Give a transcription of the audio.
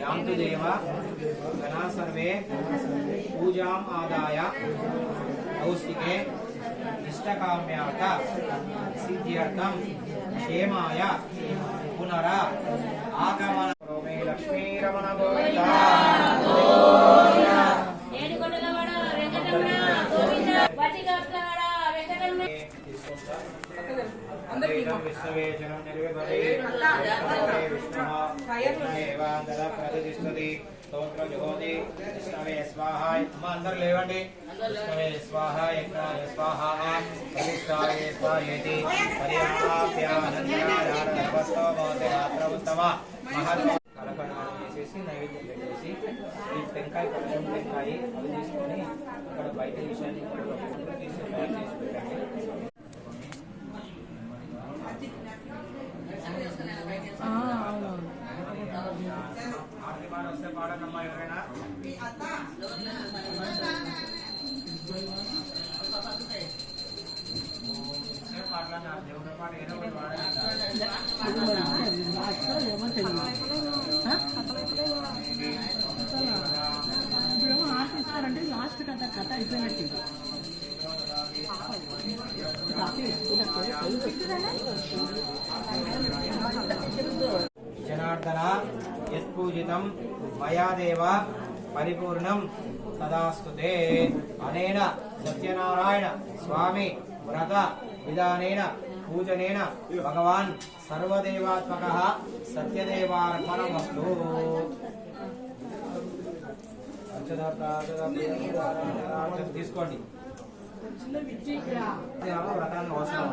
యాంతు దేవ గణా సర్వే పూజాం ఆదాయ కౌశికే ఇష్టకామ్యార్థ సిద్ధ్యర్థం క్షేమాయ పునర ఆగమన మే లక్ష్మీ రమణ గోవింద విశ్వవేచనం నిర్విభవే విష్ణుదేవాంతర ప్రతిష్టతి స్తోత్ర జగోతి విష్ణవే స్వాహ అందరూ లేవండి విష్ణవే స్వాహ యజ్ఞాయ స్వాహ ప్రతిష్టాయ స్వాహేతి కలపడాలు చేసేసి నైవేద్యం పెట్టేసి ఈ టెంకాయ కొంచెం టెంకాయ అవి తీసుకొని ఇక్కడ బయట విషయాన్ని తీసి తయారు చేసి పెట్టండి. ఆరతి పాట వస్తే పాడకమ్మా ఎవరైనా పాటలన్నా దేవుడి పాట ఏదో ఒకటి పాడాలి. ఇప్పుడేమో ఆర్ట్ ఇస్తారంటే లాస్ట్ కథ అయిపోయినట్టు. జనార్దన యత్పూజితం మయాదేవ పరిపూర్ణం తదాస్తుతే. అనేన సత్యనారాయణ స్వామి వ్రత విధానేన పూజనేన భగవాన్ సర్వదేవాత్మకః సత్యదేవార్పణమస్తు. తీసుకోండి. వ్రతాన్ని అవసరం